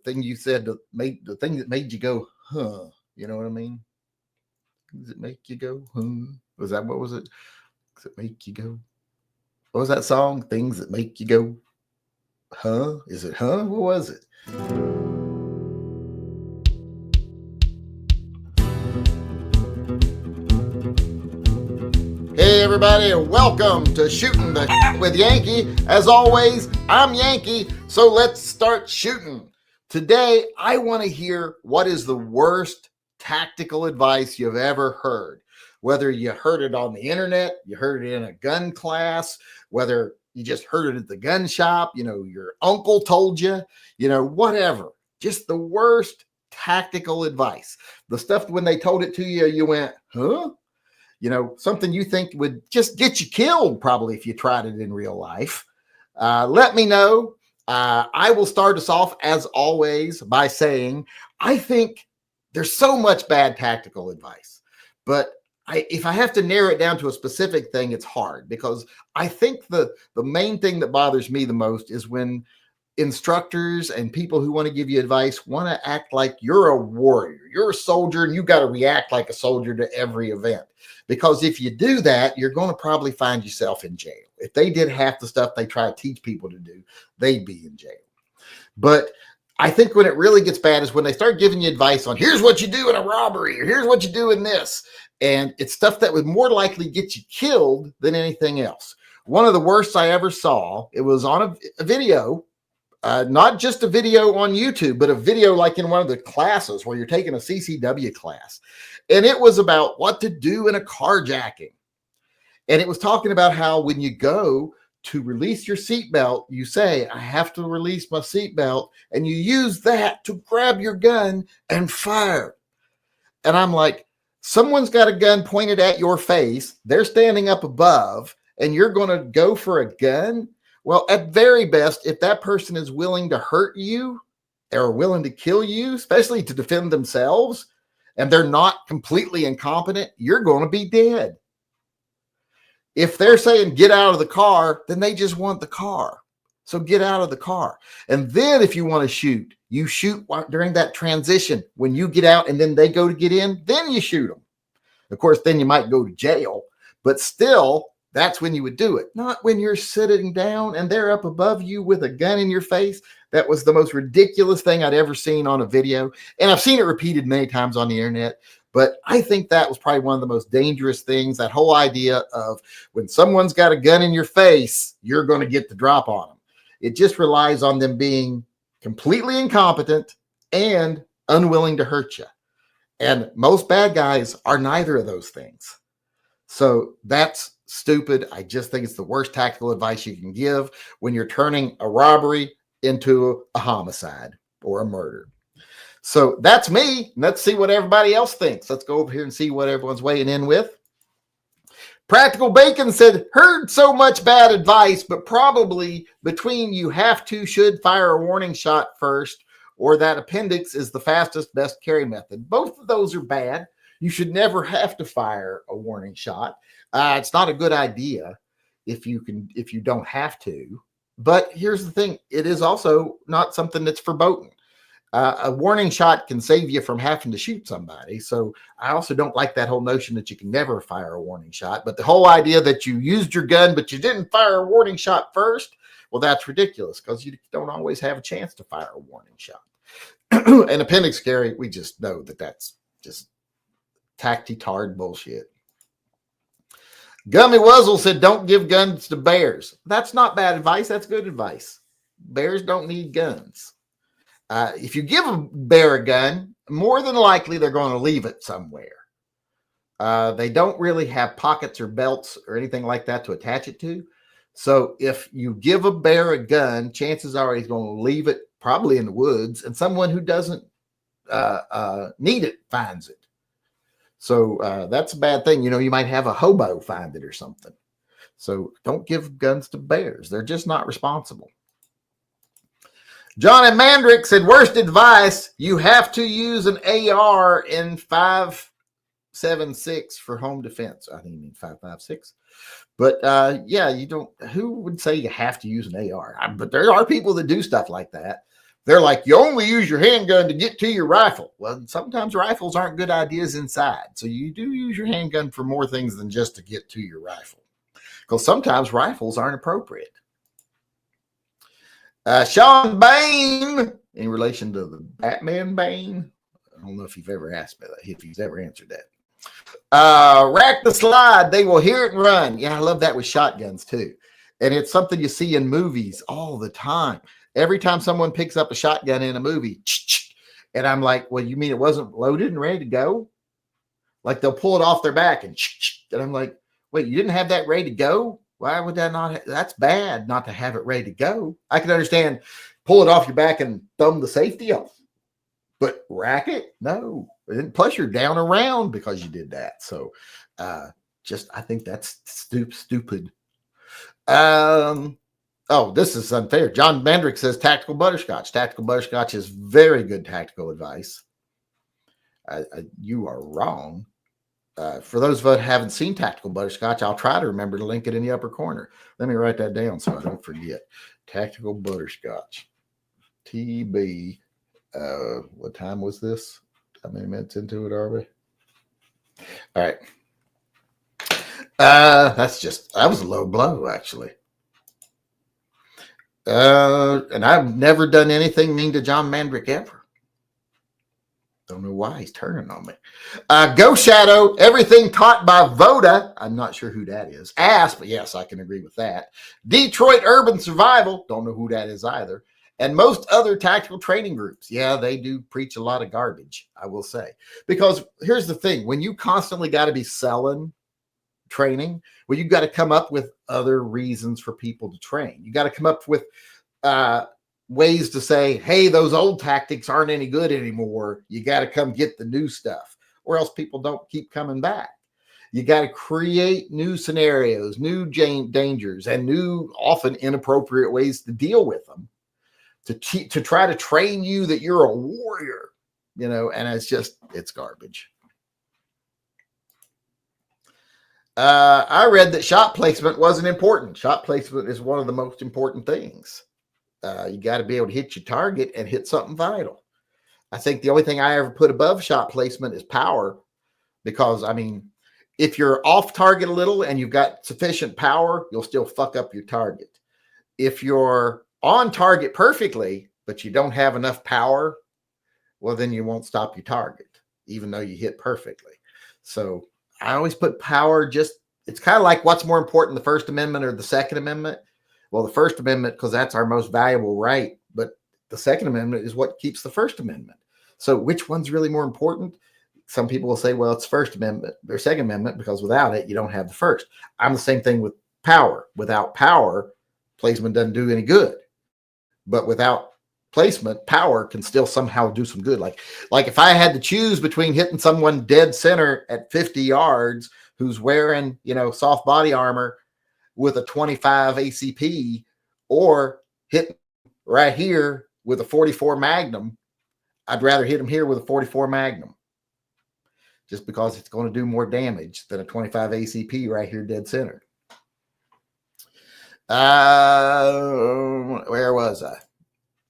thing you said the thing that made you go, huh? You know what I mean? Does it make you go, huh? Was that, what was it? Does it make you go? What was that song? Things that make you go, huh? Is it huh? What was it? Hey everybody, welcome to Shooting the Shit with Yankee. As always, I'm Yankee, so let's start shooting. Today, I want to hear what is the worst tactical advice you've ever heard. Whether you heard it on the internet, you heard it in a gun class, whether you just heard it at the gun shop, your uncle told you, whatever. Just the worst tactical advice. The stuff when they told it to you, you went, huh? Something you think would just get you killed probably if you tried it in real life. Let me know. I will start us off, as always, by saying I think there's so much bad tactical advice. But if I have to narrow it down to a specific thing, it's hard, because I think the main thing that bothers me the most is when instructors and people who want to give you advice want to act like you're a warrior, you're a soldier, and you got to react like a soldier to every event. Because if you do that, you're going to probably find yourself in jail. If they did half the stuff they try to teach people to do, they'd be in jail. But I think when it really gets bad is when they start giving you advice on here's what you do in a robbery, or here's what you do in this. And it's stuff that would more likely get you killed than anything else. One of the worst I ever saw, it was on a video. Not just a video on YouTube, but a video like in one of the classes where you're taking a CCW class. And it was about what to do in a carjacking. And it was talking about how when you go to release your seatbelt, you say, I have to release my seatbelt. And you use that to grab your gun and fire. And I'm like, someone's got a gun pointed at your face. They're standing up above, and you're going to go for a gun? Well, at very best, if that person is willing to hurt you or willing to kill you, especially to defend themselves, and they're not completely incompetent, you're going to be dead. If they're saying get out of the car, then they just want the car. So get out of the car. And then if you want to shoot, you shoot during that transition. When you get out and then they go to get in, then you shoot them. Of course, then you might go to jail, but still, that's when you would do it. Not when you're sitting down and they're up above you with a gun in your face. That was the most ridiculous thing I'd ever seen on a video. And I've seen it repeated many times on the internet. But I think that was probably one of the most dangerous things, that whole idea of when someone's got a gun in your face, you're going to get the drop on them. It just relies on them being completely incompetent and unwilling to hurt you. And most bad guys are neither of those things. So that's stupid. I just think it's the worst tactical advice you can give when you're turning a robbery into a homicide or a murder. So that's me. Let's see what everybody else thinks. Let's go over here and see what everyone's weighing in with. Practical Bacon said, heard so much bad advice, but probably between you have to, should fire a warning shot first, or that appendix is the fastest, best carry method. Both of those are bad. You should never have to fire a warning shot. It's not a good idea if you don't have to. But here's the thing. It is also not something that's verboten. A warning shot can save you from having to shoot somebody. So I also don't like that whole notion that you can never fire a warning shot. But the whole idea that you used your gun, but you didn't fire a warning shot first, well, that's ridiculous, because you don't always have a chance to fire a warning shot. And appendix carry, we just know that that's just tacky-tard bullshit. Gummy Wuzzle said, don't give guns to bears. That's not bad advice. That's good advice. Bears don't need guns. If you give a bear a gun, more than likely they're going to leave it somewhere. They don't really have pockets or belts or anything like that to attach it to. So if you give a bear a gun, chances are he's going to leave it probably in the woods, and someone who doesn't need it finds it. So that's a bad thing. You might have a hobo find it or something. So don't give guns to bears. They're just not responsible. John and Mandrick said, worst advice, you have to use an AR in 5.76 for home defense. I think you mean 5.56. But yeah, you don't, who would say you have to use an AR? But there are people that do stuff like that. They're like, you only use your handgun to get to your rifle. Well, sometimes rifles aren't good ideas inside. So you do use your handgun for more things than just to get to your rifle. Because sometimes rifles aren't appropriate. Sean Bain, in relation to the Batman Bane. I don't know if you've ever asked me that, if he's ever answered that. Rack the slide. They will hear it and run. Yeah, I love that with shotguns too. And it's something you see in movies all the time. Every time someone picks up a shotgun in a movie, and I'm like, well, you mean it wasn't loaded and ready to go? Like they'll pull it off their back and I'm like, wait, you didn't have that ready to go? Why would that not? That's bad not to have it ready to go. I can understand pull it off your back and thumb the safety off, but rack it? No. And plus you're down around because you did that. So I think that's stupid. Oh, this is unfair. John Mandrick says tactical butterscotch. Tactical butterscotch is very good tactical advice. You are wrong. For those of us who haven't seen tactical butterscotch, I'll try to remember to link it in the upper corner. Let me write that down so I don't forget. Tactical butterscotch. TB. What time was this? How many minutes into it are we? All right. That was a low blow, actually. And I've never done anything mean to John Mandrick ever. Don't know why he's turning on me. Go Shadow, everything taught by Voda. I'm not sure who that is. Ass, but yes, I can agree with that. Detroit Urban Survival. Don't know who that is either. And most other tactical training groups. Yeah, they do preach a lot of garbage, I will say. Because here's the thing. When you constantly got to be selling training, well, you got to come up with other reasons for people to train. You got to come up with ways to say, hey, those old tactics aren't any good anymore. You got to come get the new stuff, or else people don't keep coming back. You got to create new scenarios, new dangers, and new, often inappropriate ways to deal with them to try to train you that you're a warrior, and it's garbage. I read that shot placement wasn't important. Shot placement is one of the most important things. You got to be able to hit your target and hit something vital. I think the only thing I ever put above shot placement is power, because if you're off target a little and you've got sufficient power, you'll still fuck up your target. If you're on target perfectly, but you don't have enough power, well, then you won't stop your target, even though you hit perfectly. So I always put power it's kind of like what's more important, the First Amendment or the Second Amendment? Well, the First Amendment, because that's our most valuable right, but the Second Amendment is what keeps the First Amendment. So which one's really more important? Some people will say, well, it's First Amendment or Second Amendment, because without it, you don't have the First. I'm the same thing with power. Without power, placement doesn't do any good. But without placement, power can still somehow do some good. Like if I had to choose between hitting someone dead center at 50 yards who's wearing, soft body armor with a 25 ACP, or hitting right here with a 44 Magnum, I'd rather hit him here with a 44 Magnum, just because it's going to do more damage than a 25 ACP right here dead center. Where was I?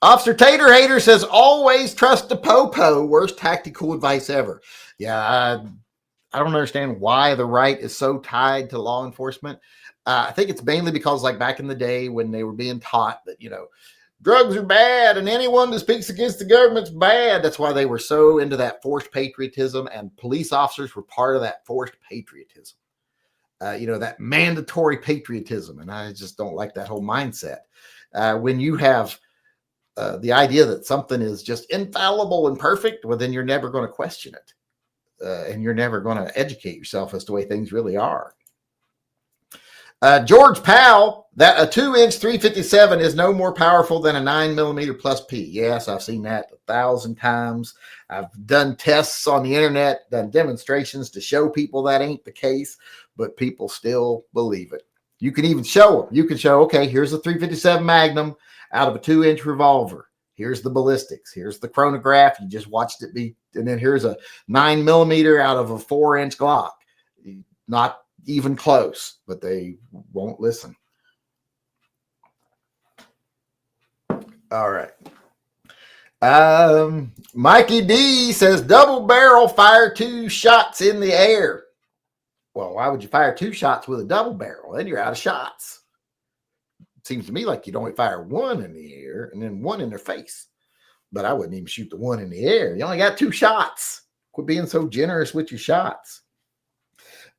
Officer Tater Hater says, always trust the popo. Worst tactical advice ever. Yeah, I don't understand why the right is so tied to law enforcement. I think it's mainly because, like back in the day when they were being taught that, drugs are bad and anyone that speaks against the government's bad. That's why they were so into that forced patriotism, and police officers were part of that forced patriotism. That mandatory patriotism. And I just don't like that whole mindset. When you have the idea that something is just infallible and perfect, well, then you're never going to question it. And you're never going to educate yourself as to the way things really are. George Powell, that a 2-inch 357 is no more powerful than a 9mm plus P. Yes, I've seen that 1,000 times. I've done tests on the internet, done demonstrations to show people that ain't the case, but people still believe it. You can even show them. You can show, okay, here's a 357 Magnum out of a 2-inch revolver. Here's the ballistics. Here's the chronograph. You just watched it be. And then here's a 9mm out of a 4-inch Glock. Not even close, but they won't listen. All right. Mikey D says double barrel, fire 2 shots in the air. Well, why would you fire 2 shots with a double barrel? Then you're out of shots. It seems to me like you'd only fire 1 in the air and then 1 in their face. But I wouldn't even shoot the 1 in the air. You only got 2 shots. Quit being so generous with your shots.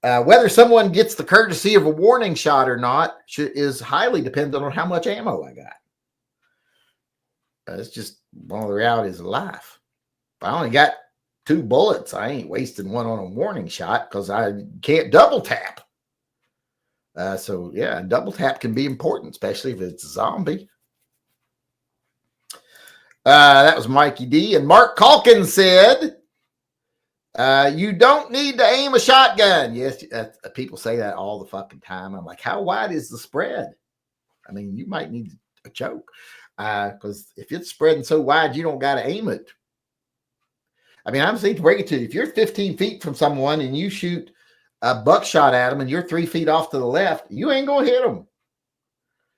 Whether someone gets the courtesy of a warning shot or not is highly dependent on how much ammo I got. It's just one of the realities of life. If I only got 2 bullets, I ain't wasting 1 on a warning shot because I can't double tap. So, yeah, double tap can be important, especially if it's a zombie. That was Mikey D. And Mark Calkins said, you don't need to aim a shotgun. Yes, people say that all the fucking time. I'm like, how wide is the spread? I mean, you might need a choke. Because if it's spreading so wide, you don't got to aim it. I mean, I'm saying to break it to you. If you're 15 feet from someone and you shoot a buckshot at them and you're 3 feet off to the left, you ain't going to hit them.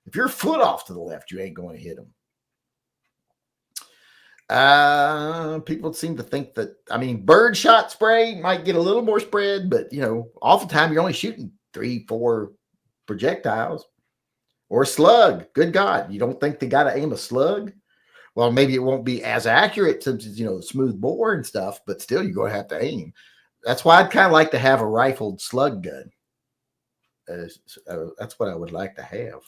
If you're a foot off to the left, you ain't going to hit them. People seem to think that, I mean, bird shot spray might get a little more spread, but, you know, oftentimes you're only shooting 3-4 projectiles. Or a slug. Good God. You don't think they got to aim a slug? Well, maybe it won't be as accurate since it's, you know, smooth bore and stuff, but still you're going to have to aim. That's why I'd kind of like to have a rifled slug gun. That's what I would like to have.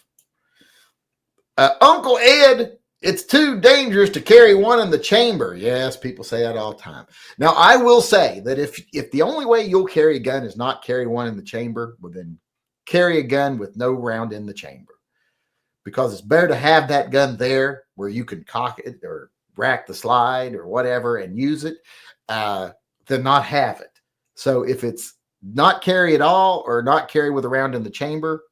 Uncle Ed, it's too dangerous to carry 1 in the chamber. Yes, people say that all the time. Now, I will say that if the only way you'll carry a gun is not carry 1 in the chamber, well, then carry a gun with no round in the chamber. Because it's better to have that gun there where you can cock it or rack the slide or whatever and use it than not have it. So if it's not carry at all or not carry with a round in the chamber,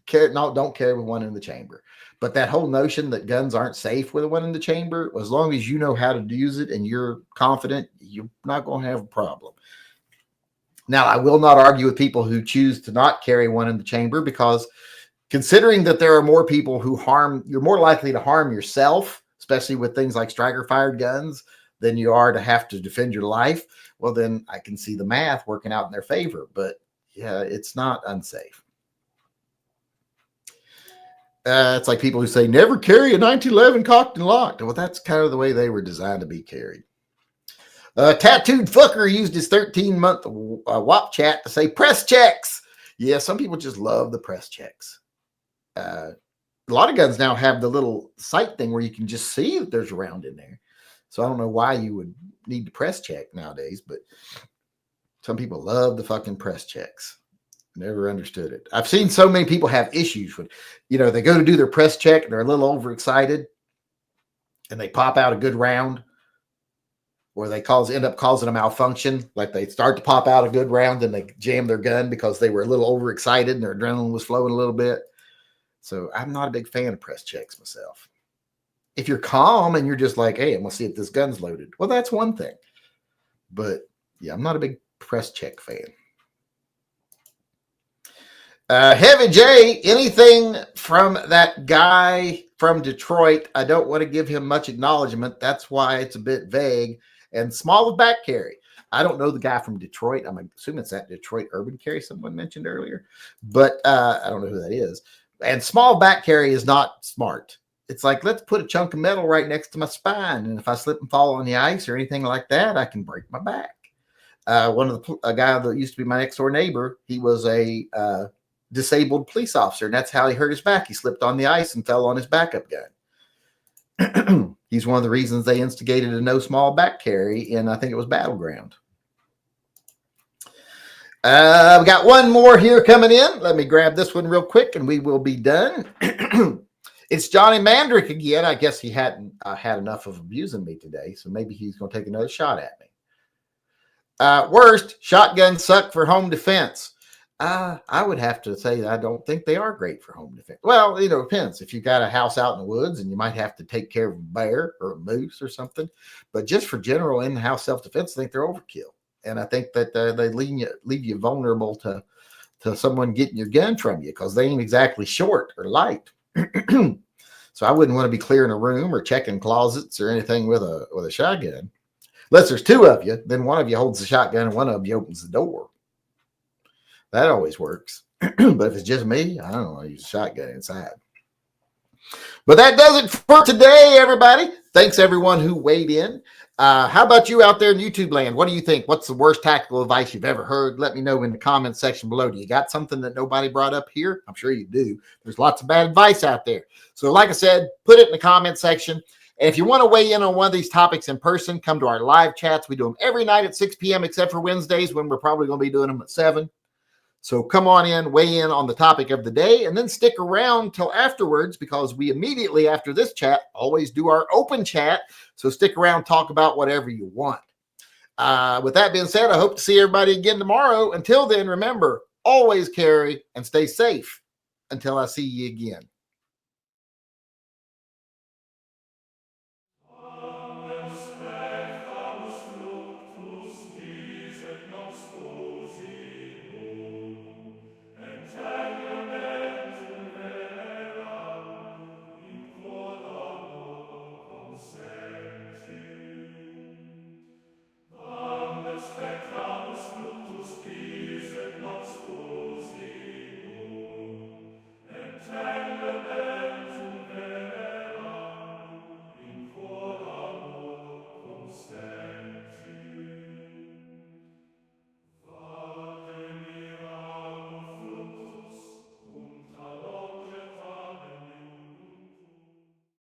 don't carry with 1 in the chamber. But that whole notion that guns aren't safe with 1 in the chamber, as long as you know how to use it and you're confident, you're not going to have a problem. Now, I will not argue with people who choose to not carry 1 in the chamber because considering that there are more people who you're more likely to harm yourself, especially with things like striker fired guns, than you are to have to defend your life. Well, then I can see the math working out in their favor, but yeah, it's not unsafe. It's like people who say, never carry a 1911 cocked and locked. Well, that's kind of the way they were designed to be carried. Tattooed fucker used his 13-month WAP chat to say press checks. Yeah, some people just love the press checks. A lot of guns now have the little sight thing where you can just see that there's a round in there. So I don't know why you would need to press check nowadays, but some people love the fucking press checks. Never understood it. I've seen so many people have issues with, you know, they go to do their press check and they're a little overexcited and they pop out a good round, or they end up causing a malfunction. Like they start to pop out a good round and they jam their gun because they were a little overexcited and their adrenaline was flowing a little bit. So I'm not a big fan of press checks myself. If you're calm and you're just like, hey, I'm going to see if this gun's loaded. Well, that's one thing. But yeah, I'm not a big press check fan. Heavy J, anything from that guy from Detroit, I don't want to give him much acknowledgement. That's why it's a bit vague. And small of back carry. I don't know the guy from Detroit. I'm assuming it's that Detroit urban carry someone mentioned earlier. But I don't know who that is. And small back carry is not smart. It's like, let's put a chunk of metal right next to my spine. And if I slip and fall on the ice or anything like that, I can break my back. A guy that used to be my next door neighbor, he was a disabled police officer, and that's how he hurt his back. He slipped on the ice and fell on his backup gun. He's one of the reasons they instigated a no small back carry in, I think it was Battleground. We got one more here coming in. Let me grab this one real quick and we will be done. It's Johnny Mandrick again. I guess he hadn't had enough of abusing me today, so maybe he's going to take another shot at me. Worst, shotguns suck for home defense. I would have to say that I don't think they are great for home defense. Well, it depends. If you've got a house out in the woods and you might have to take care of a bear or a moose or something, but just for general in-house self-defense, I think they're overkill. And I think that they leave you vulnerable to someone getting your gun from you because they ain't exactly short or light. So I wouldn't want to be clearing a room or checking closets or anything with a shotgun. Unless there's two of you, then one of you holds the shotgun and one of you opens the door. That always works. But if it's just me, I don't want to use a shotgun inside. But that does it for today, everybody. Thanks, everyone who weighed in. How about you out there in YouTube land? What do you think? What's the worst tactical advice you've ever heard? Let me know in the comments section below. Do you got something that nobody brought up here? I'm sure you do. There's lots of bad advice out there. So like I said, put it in the comment section. And if you want to weigh in on one of these topics in person, come to our live chats. We do them every night at 6 p.m. except for Wednesdays when we're probably going to be doing them at 7. So come on in, weigh in on the topic of the day, and then stick around till afterwards because we immediately after this chat always do our open chat. So stick around, talk about whatever you want. With that being said, I hope to see everybody again tomorrow. Until then, remember, always carry and stay safe until I see you again.